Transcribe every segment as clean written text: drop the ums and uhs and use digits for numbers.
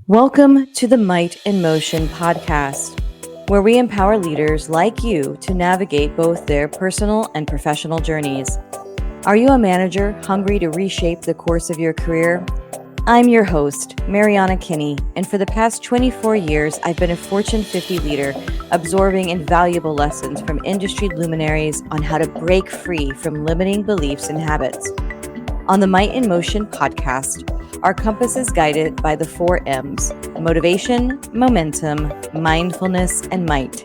Welcome to the Might in Motion podcast, where we empower leaders like you to navigate both their personal and professional journeys. Are you a manager hungry to reshape the course of your career? I'm your host, Mariana Kinney, and for the past 24 years, I've been a Fortune 50 leader, absorbing invaluable lessons from industry luminaries on how to break free from limiting beliefs and habits. On the Might in Motion podcast, our compass is guided by the 4 M's: motivation, momentum, mindfulness, and might.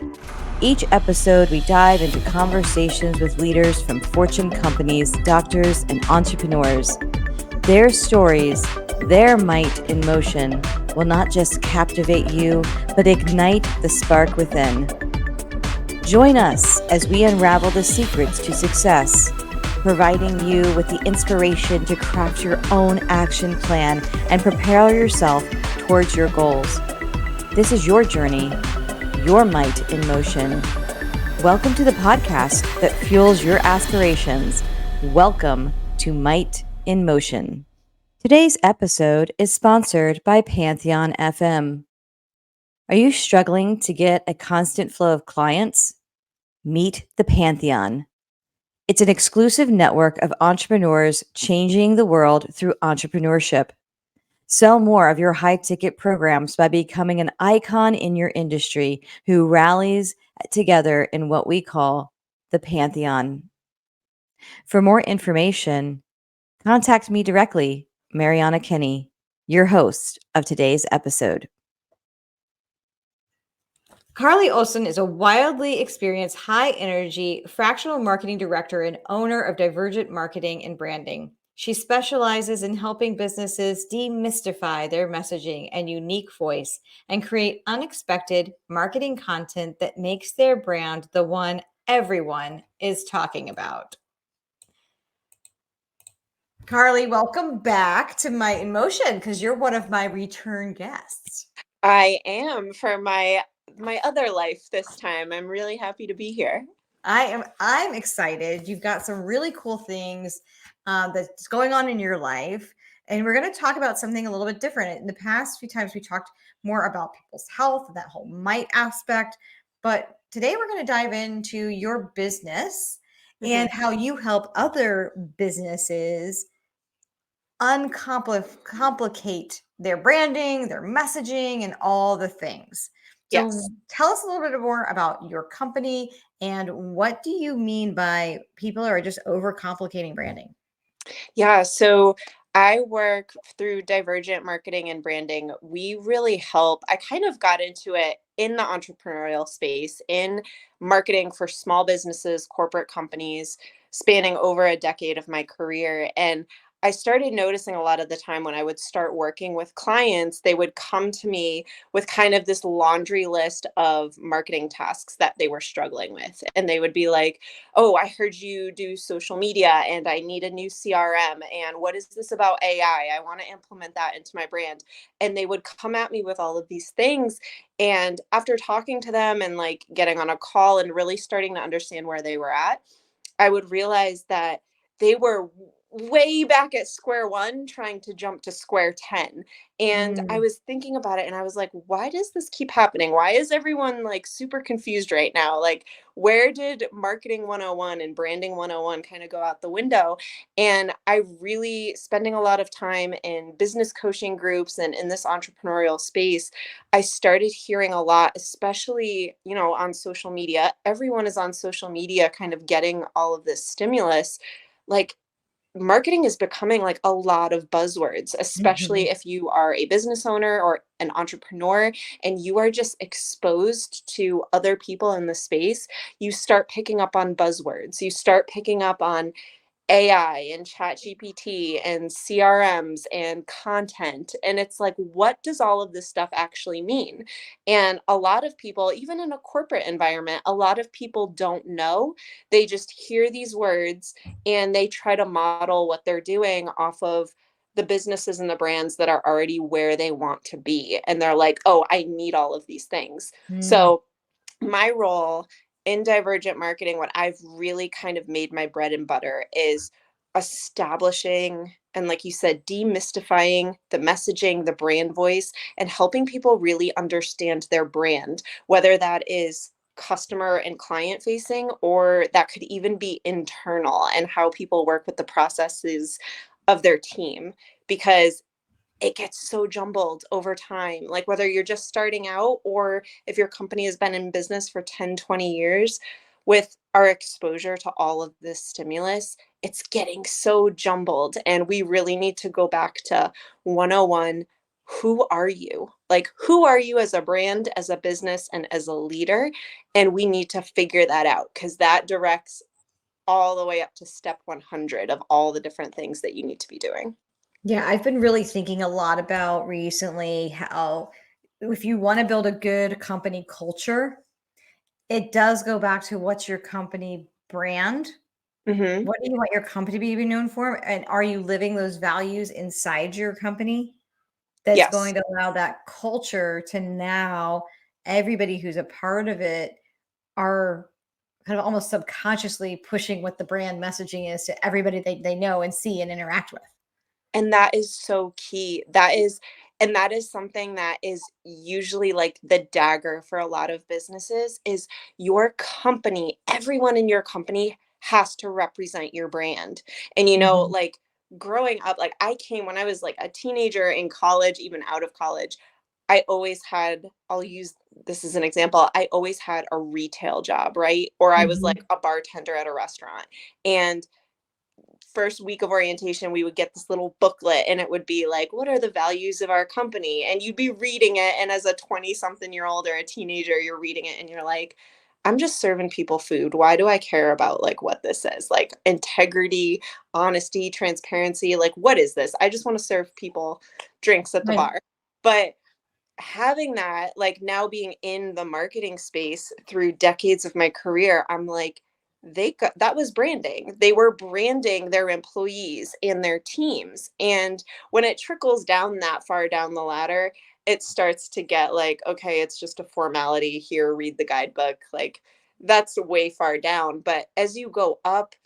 Each episode, we dive into conversations with leaders from Fortune companies, doctors, and entrepreneurs. Their stories, their might in motion, will not just captivate you, but ignite the spark within. Join us as we unravel the secrets to success, providing you with the inspiration to craft your own action plan and prepare yourself towards your goals. This is your journey, your might in motion. Welcome to the podcast that fuels your aspirations. Welcome to Might in Motion. Today's episode is sponsored by Pantheon FM. Are you struggling to get a constant flow of clients? Meet the Pantheon. It's an exclusive network of entrepreneurs changing the world through entrepreneurship. Sell more of your high-ticket programs by becoming an icon in your industry who rallies together in what we call the Pantheon. For more information, contact me directly, Mariana Kinney, your host of today's episode. Carly Olson is a wildly experienced, high-energy fractional marketing director and owner of Divergent Marketing and Branding. She specializes in helping businesses demystify their messaging and unique voice and create unexpected marketing content that makes their brand the one everyone is talking about. Carly, welcome back to Might in Motion because you're one of my return guests. I am for my other life this time. I'm really happy to be here. I'm excited. You've got some really cool things that's going on in your life. And we're going to talk about something a little bit different. In the past few times, we talked more about people's health, that whole might aspect. But today, we're going to dive into your business and how you help other businesses uncomplicate their branding, their messaging, and all the things. So Yes. tell us a little bit more about your company and what do you mean by people are just overcomplicating branding? Yeah. So I work through Divergent Marketing and Branding. We really help. I kind of got into it in the entrepreneurial space, in marketing for small businesses, corporate companies, spanning over a decade of my career. And I started noticing a lot of the time when I would start working with clients, they would come to me with kind of this laundry list of marketing tasks that they were struggling with. And they would be like, oh, I heard you do social media and I need a new CRM. And what is this about AI? I want to implement that into my brand. And they would come at me with all of these things. And after talking to them and like getting on a call and really starting to understand where they were at, I would realize that they were way back at square one trying to jump to square 10. And I was thinking about it and I was like, why does this keep happening? Why is everyone like super confused right now? Like, where did marketing 101 and branding 101 kind of go out the window? And I really spending a lot of time in business coaching groups and in this entrepreneurial space, I started hearing a lot, especially, on social media. Everyone is on social media kind of getting all of this stimulus. Like, marketing is becoming like a lot of buzzwords, especially if you are a business owner or an entrepreneur and you are just exposed to other people in the space. You start picking up on buzzwords. You start picking up on AI and chat GPT and CRMs and content. And it's like, what does all of this stuff actually mean? And a lot of people, even in a corporate environment, a lot of people don't know. They just hear these words and they try to model what they're doing off of the businesses and the brands that are already where they want to be. And they're like, oh, I need all of these things. So my role in Divergent Marketing, what I've really kind of made my bread and butter is establishing and like you said, demystifying the messaging, the brand voice, and helping people really understand their brand, whether that is customer and client facing, or that could even be internal and how people work with the processes of their team. Because it gets so jumbled over time. Like whether you're just starting out or if your company has been in business for 10, 20 years, with our exposure to all of this stimulus, it's getting so jumbled. And we really need to go back to 101. Who are you? Like, who are you as a brand, as a business, and as a leader? And we need to figure that out because that directs all the way up to step 100 of all the different things that you need to be doing. Yeah, I've been really thinking a lot about recently how if you want to build a good company culture, it does go back to what's your company brand? Hmm. What do you want your company to be known for? And are you living those values inside your company? That's Yes. going to allow that culture to now everybody who's a part of it are kind of almost subconsciously pushing what the brand messaging is to everybody they know and see and interact with. And that is so key. That is something that is usually like the dagger for a lot of businesses is your company, everyone in your company has to represent your brand. And Mhm. like growing up, like I came when I was like a teenager in college, even out of college, I always had, I'll use this as an example, I always had a retail job, right? Or I was like Mhm. a bartender at a restaurant. And first week of orientation, we would get this little booklet and it would be like, what are the values of our company? And you'd be reading it. And as a 20 something year old or a teenager, you're reading it and you're like, I'm just serving people food. Why do I care about like what this says? Like integrity, honesty, transparency. Like, what is this? I just want to serve people drinks at the Right. bar. But having that, like now being in the marketing space through decades of my career, I'm like, that was branding. They were branding their employees and their teams. And when it trickles down that far down the ladder, it starts to get like, okay, it's just a formality here, read the guidebook. Like that's way far down. But as you go up,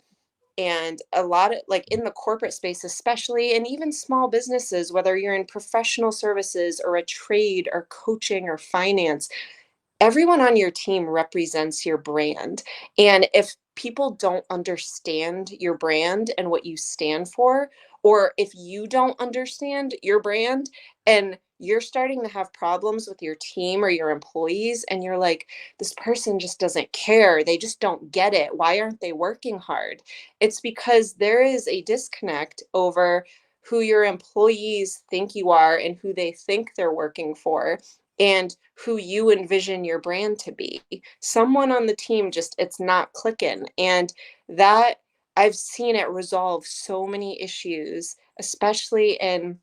and a lot of like in the corporate space especially, and even small businesses, whether you're in professional services or a trade or coaching or finance, everyone on your team represents your brand. And if people don't understand your brand and what you stand for, or if you don't understand your brand and you're starting to have problems with your team or your employees, and you're like, this person just doesn't care, they just don't get it, why aren't they working hard? It's because there is a disconnect over who your employees think you are and who they think they're working for and who you envision your brand to be. Someone on the team just, it's not clicking. And that I've seen it resolve so many issues, especially in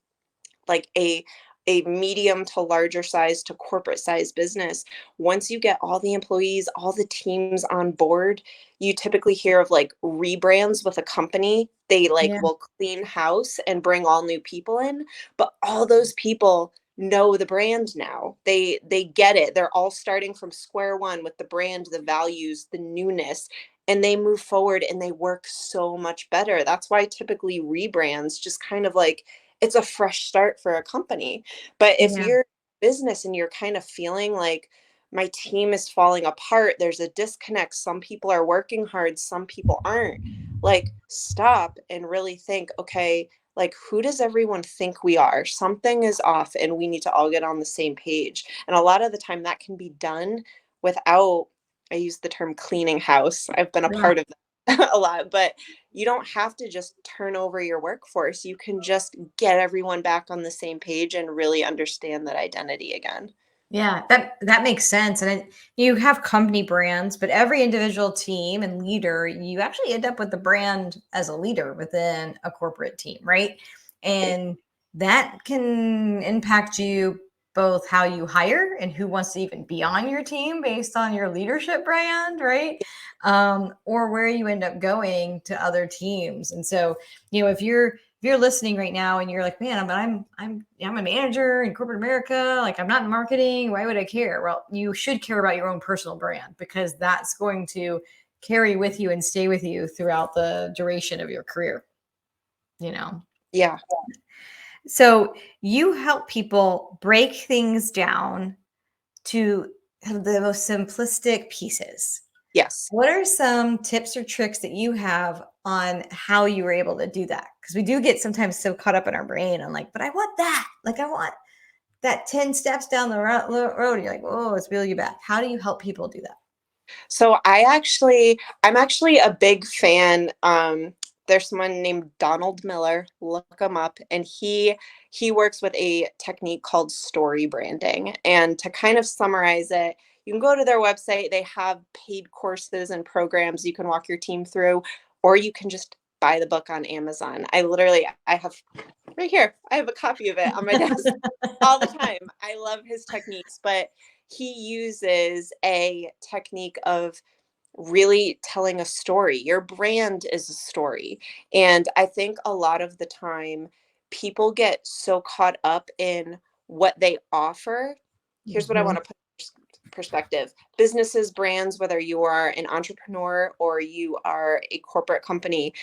like a medium to larger size to corporate size business. Once you get all the employees, all the teams on board, you typically hear of like rebrands with a company. They like Yeah. will clean house and bring all new people in, but all those people know the brand now. They get it. They're all starting from square one with the brand, the values, the newness, and they move forward and they work so much better. That's why typically rebrands just kind of like it's a fresh start for a company. But if Yeah. you're a business and you're kind of feeling like my team is falling apart, there's a disconnect. Some people are working hard, some people aren't. Like, stop and really think, okay, like, who does everyone think we are? Something is off, and we need to all get on the same page. And a lot of the time, that can be done without, I use the term cleaning house. I've been a Yeah. part of that a lot, but you don't have to just turn over your workforce. You can just get everyone back on the same page and really understand that identity again. Yeah, that makes sense. And you have company brands, but every individual team and leader, you actually end up with the brand as a leader within a corporate team, right? And that can impact you both how you hire and who wants to even be on your team based on your leadership brand, right? Or where you end up going to other teams. And so, if you're listening right now and you're like, man, but I'm a manager in corporate America, like I'm not in marketing, why would I care? Well, you should care about your own personal brand because that's going to carry with you and stay with you throughout the duration of your career, you know. Yeah. So you help people break things down to the most simplistic pieces. Yes. What are some tips or tricks that you have on how you were able to do that? Because we do get sometimes so caught up in our brain on like, but I want that. Like, I want that 10 steps down the road. And you're like, oh, it's wheel you back. How do you help people do that? So I'm actually a big fan. There's someone named Donald Miller. Look him up, and he works with a technique called story branding. And to kind of summarize it, you can go to their website. They have paid courses and programs you can walk your team through, or you can just buy the book on Amazon. I have right here. I have a copy of it on my desk all the time. I love his techniques, but he uses a technique of really telling a story. Your brand is a story. And I think a lot of the time people get so caught up in what they offer. Here's what I Mhm. want to put in perspective. Businesses, brands, whether you are an entrepreneur or you are a corporate company,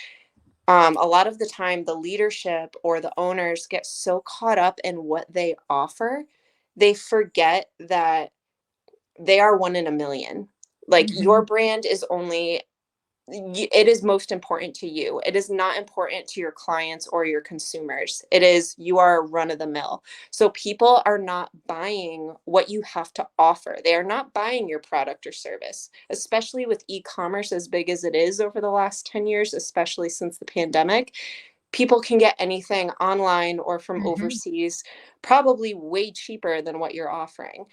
a lot of the time the leadership or the owners get so caught up in what they offer, they forget that they are one in a million. Like your Mhm. brand is only, it is most important to you. It is not important to your clients or your consumers. It is, you are run of the mill. So people are not buying what you have to offer. They are not buying your product or service, especially with e-commerce as big as it is over the last 10 years, especially since the pandemic. People can get anything online or from Mhm. overseas, probably way cheaper than what you're offering.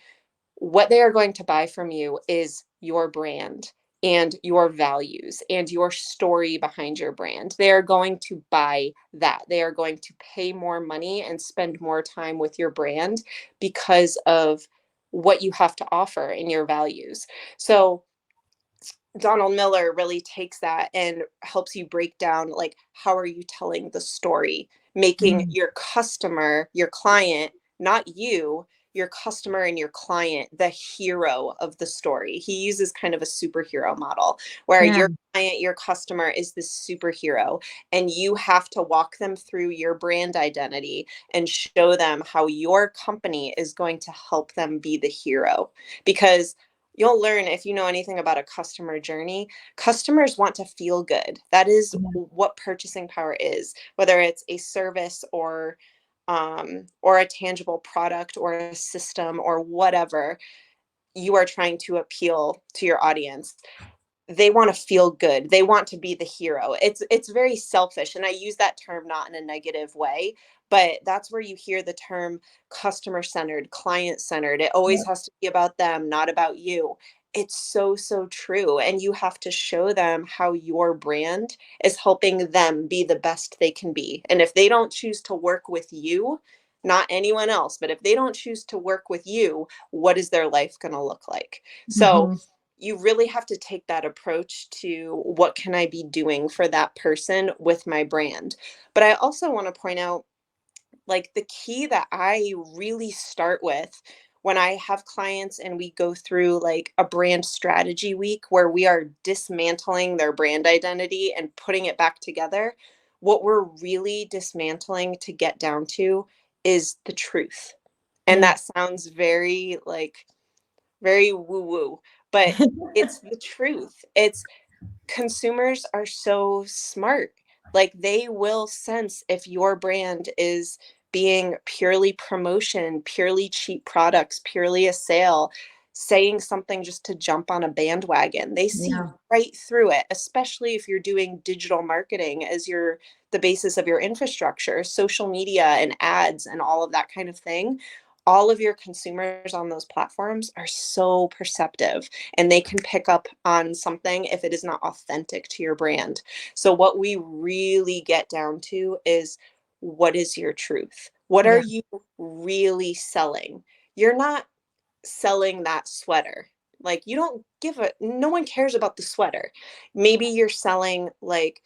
What they are going to buy from you is your brand and your values and your story behind your brand. They are going to buy that. They are going to pay more money and spend more time with your brand because of what you have to offer and your values. So Donald Miller really takes that and helps you break down, like, how are you telling the story, making Mhm. your customer, your client, not you, your customer and your client, the hero of the story. He uses kind of a superhero model where Yeah. your client, your customer is the superhero, and you have to walk them through your brand identity and show them how your company is going to help them be the hero. Because you'll learn, if you know anything about a customer journey, customers want to feel good. That is Yeah. what purchasing power is, whether it's a service or a tangible product or a system or whatever you are trying to appeal to your audience. They want to feel good. They want to be the hero. It's very selfish, and I use that term not in a negative way, but that's where you hear the term customer centered, client centered. It always has to be about them, not about you. It's so true, and you have to show them how your brand is helping them be the best they can be. And if they don't choose to work with you, not anyone else, but if they don't choose to work with you, what is their life going to look like? So Mhm. you really have to take that approach to, what can I be doing for that person with my brand? But I also want to point out, like, the key that I really start with when I have clients and we go through like a brand strategy week where we are dismantling their brand identity and putting it back together, what we're really dismantling to get down to is the truth. And Yeah. that sounds very like very woo woo, but it's the truth. It's, consumers are so smart. Like, they will sense if your brand is being purely promotion, purely cheap products, purely a sale, saying something just to jump on a bandwagon. They see Yeah. right through it, especially if you're doing digital marketing as your the basis of your infrastructure, social media and ads and all of that kind of thing. All of your consumers on those platforms are so perceptive, and they can pick up on something if it is not authentic to your brand. So what we really get down to is, what is your truth? What are Yeah. you really selling? You're not selling that sweater. Like, you don't give a, no one cares about the sweater. Maybe you're selling, like,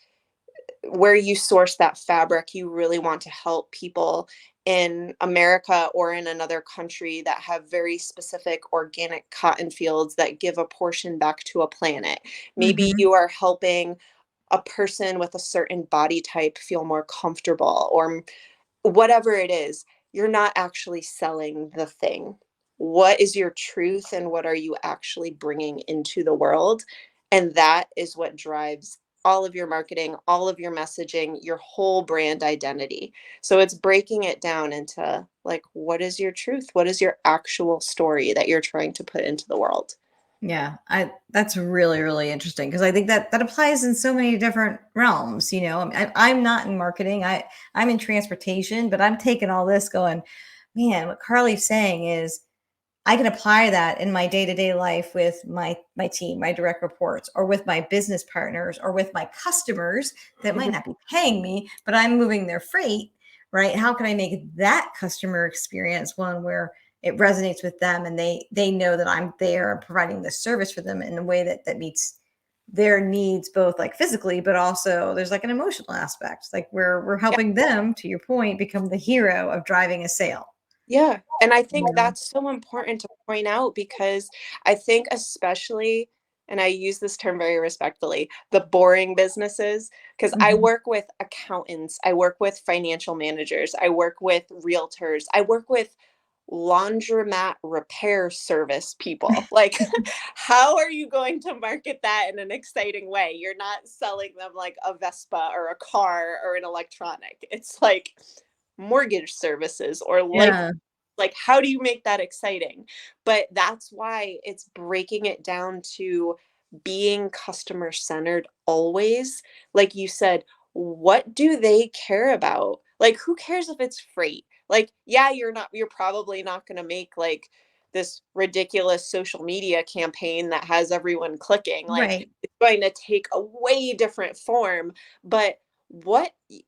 where you source that fabric. You really want to help people in America or in another country that have very specific organic cotton fields that give a portion back to a planet. Maybe Mhm. you are helping a person with a certain body type feel more comfortable, or whatever it is, you're not actually selling the thing. What is your truth and what are you actually bringing into the world? And that is what drives all of your marketing, all of your messaging, your whole brand identity. So it's breaking it down into like, what is your truth? What is your actual story that you're trying to put into the world? Yeah, I that's really, really interesting because I think that that applies in so many different realms. I'm not in marketing. I'm in transportation, but I'm taking all this going, man, what Carly's saying is I can apply that in my day-to-day life with my team, my direct reports, or with my business partners, or with my customers that might Mhm. not be paying me, but I'm moving their freight, right? How can I make that customer experience one where it resonates with them and they know that I'm there and providing the service for them in a way that meets their needs, both like physically, but also there's like an emotional aspect. Like we're helping them, to your point, become the hero of driving a sale. Yeah. And I think Yeah. that's so important to point out because I think, especially, and I use this term very respectfully, the boring businesses, because I Mhm. work with accountants, I work with financial managers, I work with realtors, I work with laundromat repair service people. Like, how are you going to market that in an exciting way? You're not selling them like a Vespa or a car or an electronic. It's like mortgage services or life. Yeah. Like, how do you make that exciting? But that's why it's breaking it down to being customer centered always. Like you said, what do they care about? Like, who cares if it's freight? Like, yeah, you're probably not going to make like this ridiculous social media campaign that has everyone clicking. Like, Right. it's going to take a way different form. But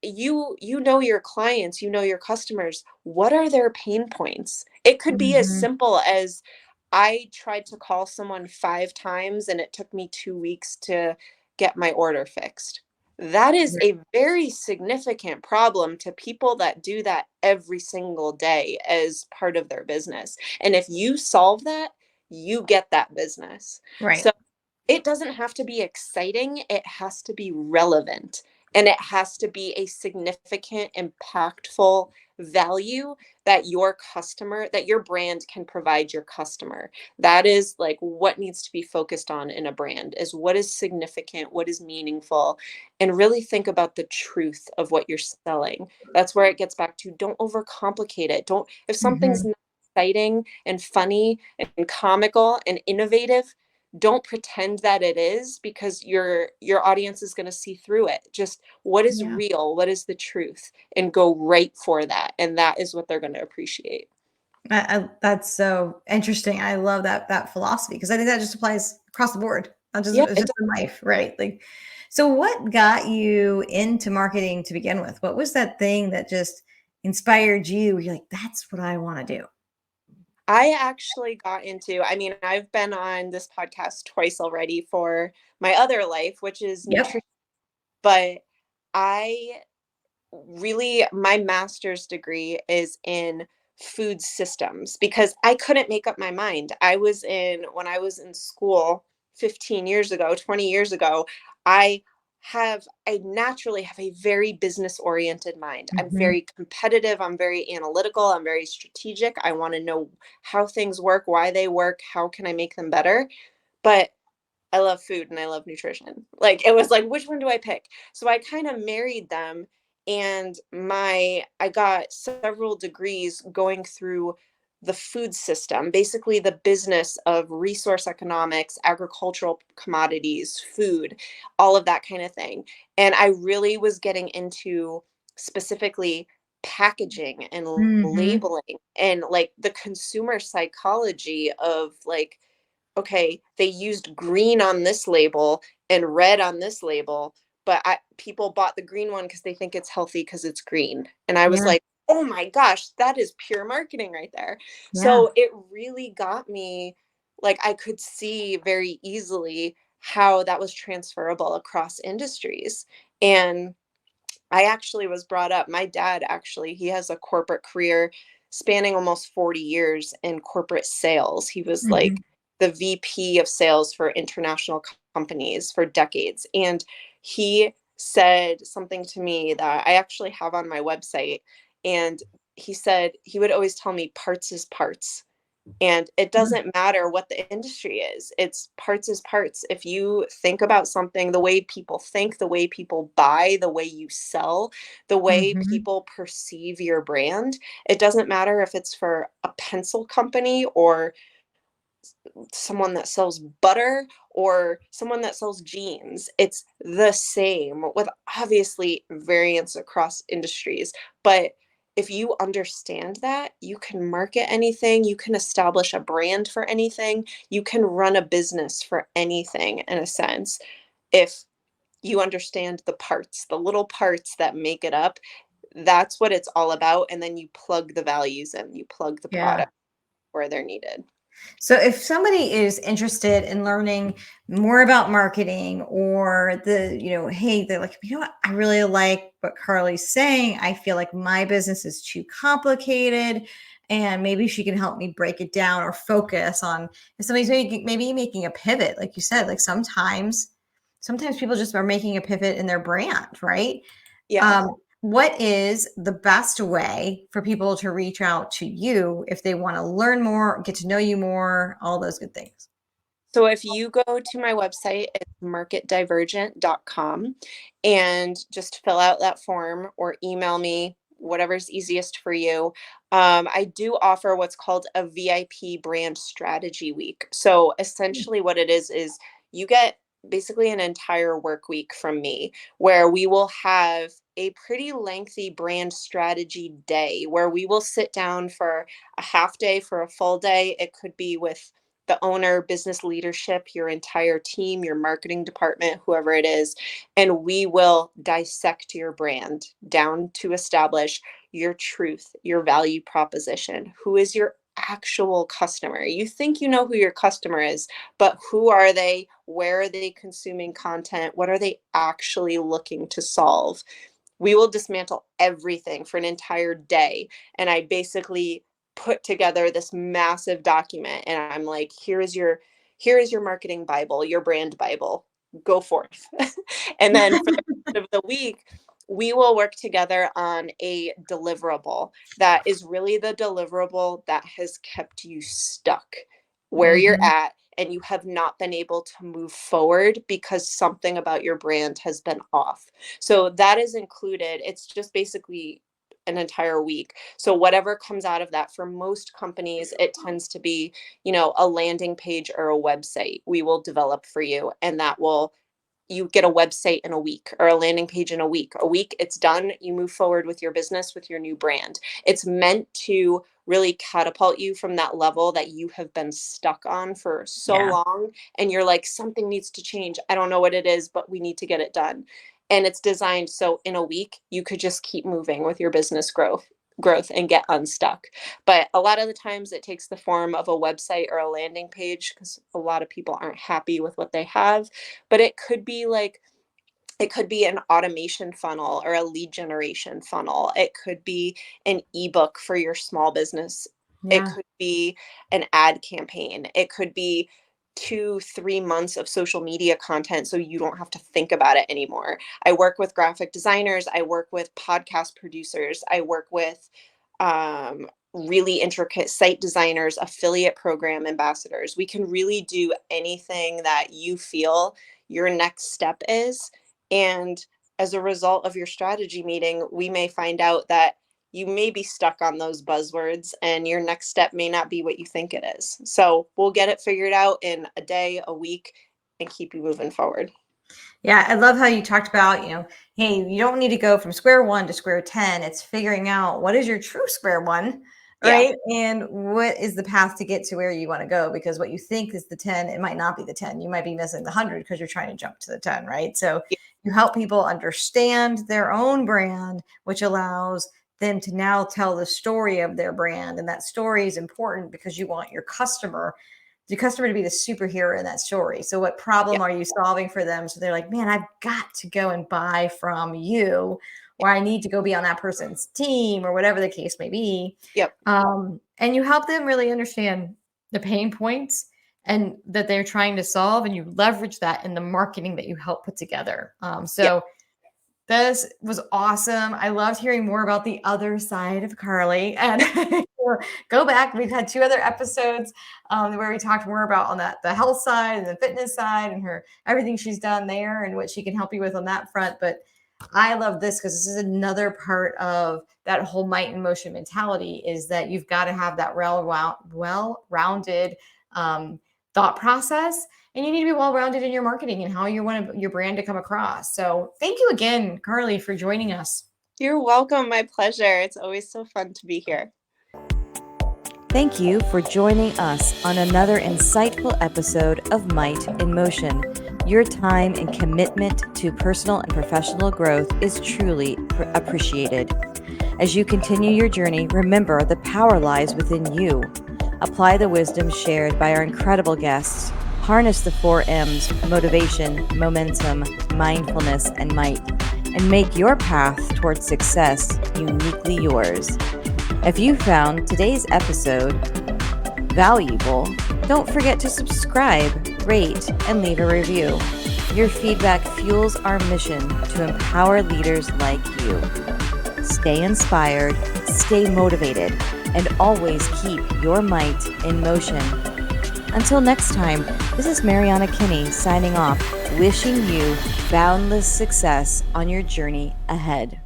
you know your clients, you know your customers, what are their pain points? It could be as Mhm. simple as, I tried to call someone 5 times and it took me 2 weeks to get my order fixed. That is a very significant problem to people that do that every single day as part of their business. And if you solve that, you get that business. Right. So it doesn't have to be exciting, it has to be relevant, and it has to be a significant, impactful value that your brand can provide your customer. That is like what needs to be focused on in a brand, is what is significant, what is meaningful, and really think about the truth of what you're selling. That's where it gets back to, don't overcomplicate it. Don't, if something's Mhm. not exciting and funny and comical and innovative, don't pretend that it is, because your audience is going to see through it. Just what is Yeah. real, what is the truth, and go right for that, and that is what they're going to appreciate. That's so interesting. I love that philosophy because I think that just applies across the board, not just Yeah, it's it just in life, right? Like, so what got you into marketing to begin with? What was that thing that just inspired you? You're like, that's what I want to do. I actually got into, I mean, I've been on this podcast twice already for my other life, which is Yep. nutrition. But I really, my master's degree is in food systems because I couldn't make up my mind. When I was in school 15 years ago, 20 years ago, I I naturally have a very business oriented mind. I'm Mhm. very competitive, I'm very analytical, I'm very strategic. I want to know how things work, why they work, how can I make them better? But I love food and I love nutrition. Like, it was like, which one do I pick? So I kind of married them, and I got several degrees going through the food system, basically the business of resource economics, agricultural commodities, food, all of that kind of thing. And I really was getting into specifically packaging and Mhm. labeling and like the consumer psychology of like, okay, they used green on this label and red on this label, but people bought the green one because they think it's healthy because it's green. And I was Yeah. like, oh my gosh, that is pure marketing right there. Yeah. So it really got me, like, I could see very easily how that was transferable across industries. And I actually was brought up, my dad actually, he has a corporate career spanning almost 40 years in corporate sales. He was like Mhm. the VP of sales for international companies for decades. And He said something to me that I actually have on my website. And he said he would always tell me parts is parts. And it doesn't matter what the industry is. It's parts is parts. If you think about something, the way people think, the way people buy, the way you sell, the way Mm-hmm. people perceive your brand, it doesn't matter if it's for a pencil company or someone that sells butter or someone that sells jeans. It's the same with obviously variance across industries. But if you understand that, you can market anything, you can establish a brand for anything, you can run a business for anything in a sense. If you understand the parts, the little parts that make it up, that's what it's all about. And then you plug the values in, you plug the Yeah. product where they're needed. So if somebody is interested in learning more about marketing or hey, they're like, you know what, I really like what Carly's saying. I feel like my business is too complicated and maybe she can help me break it down or focus on if somebody's maybe making a pivot, like you said, like sometimes people just are making a pivot in their brand, right? Yeah. What is the best way for people to reach out to you if they want to learn more, get to know you more, all those good things? So if you go to my website, it's marketdivergent.com, and just fill out that form or email me, whatever's easiest for you. I do offer what's called a VIP brand strategy week. So essentially what it is you get basically an entire work week from me where we will have a pretty lengthy brand strategy day where we will sit down for a half day, for a full day. It could be with the owner, business leadership, your entire team, your marketing department, whoever it is, and we will dissect your brand down to establish your truth, your value proposition. Who is your actual customer? You think you know who your customer is, but who are they? Where are they consuming content? What are they actually looking to solve? We will dismantle everything for an entire day. And I basically put together this massive document and I'm like, here is your marketing Bible, your brand Bible. Go forth. And then for the rest of the week, we will work together on a deliverable that is really the deliverable that has kept you stuck where you're Mhm. at and you have not been able to move forward because something about your brand has been off. So that is included. It's just basically an entire week. So whatever comes out of that, for most companies, it tends to be, a landing page or a website we will develop for you. And that will, you get a website in a week or a landing page in a week. A week, it's done. You move forward with your business, with your new brand. It's meant to really catapult you from that level that you have been stuck on for so Yeah. long. And you're like, something needs to change. I don't know what it is, but we need to get it done. And it's designed so in a week, you could just keep moving with your business growth and get unstuck. But a lot of the times it takes the form of a website or a landing page because a lot of people aren't happy with what they have. But it could be an automation funnel or a lead generation funnel. It could be an ebook for your small business. It Yeah. could be an ad campaign. It could be 2-3 months of social media content so you don't have to think about it anymore. I work with graphic designers. I work with podcast producers. I work with really intricate site designers, affiliate program ambassadors. We can really do anything that you feel your next step is. And as a result of your strategy meeting, we may find out that you may be stuck on those buzzwords and your next step may not be what you think it is. So we'll get it figured out in a day, a week, and keep you moving forward. Yeah, I love how you talked about, hey, you don't need to go from square one to square 10. It's figuring out what is your true square one, Yeah. right? And what is the path to get to where you want to go? Because what you think is the 10, it might not be the 10. You might be missing the 100 because you're trying to jump to the 10, right? So you help people understand their own brand, which allows them to now tell the story of their brand. And that story is important because you want your customer to be the superhero in that story. So what Yeah. problem are you solving for them? So they're like, man, I've got to go and buy from you, or I need to go be on that person's team, or whatever the case may be. Yep. And you help them really understand the pain points and that they're trying to solve, and you leverage that in the marketing that you help put together. Yeah. This was awesome. I loved hearing more about the other side of Carly. And go back. We've had 2 other episodes where we talked more about on the health side and the fitness side and everything she's done there and what she can help you with on that front. But I love this because this is another part of that whole might and motion mentality, is that you've got to have that well-rounded thought process. And you need to be well-rounded in your marketing and how you want your brand to come across. So thank you again, Carly, for joining us. You're welcome. My pleasure. It's always so fun to be here. Thank you for joining us on another insightful episode of Might in Motion. Your time and commitment to personal and professional growth is truly appreciated. As you continue your journey, remember the power lies within you. Apply the wisdom shared by our incredible guests. Harness the 4 M's: motivation, momentum, mindfulness, and might, and make your path towards success uniquely yours. If you found today's episode valuable, don't forget to subscribe, rate, and leave a review. Your feedback fuels our mission to empower leaders like you. Stay inspired, stay motivated, and always keep your might in motion. Until next time, this is Mariana Kinney signing off, wishing you boundless success on your journey ahead.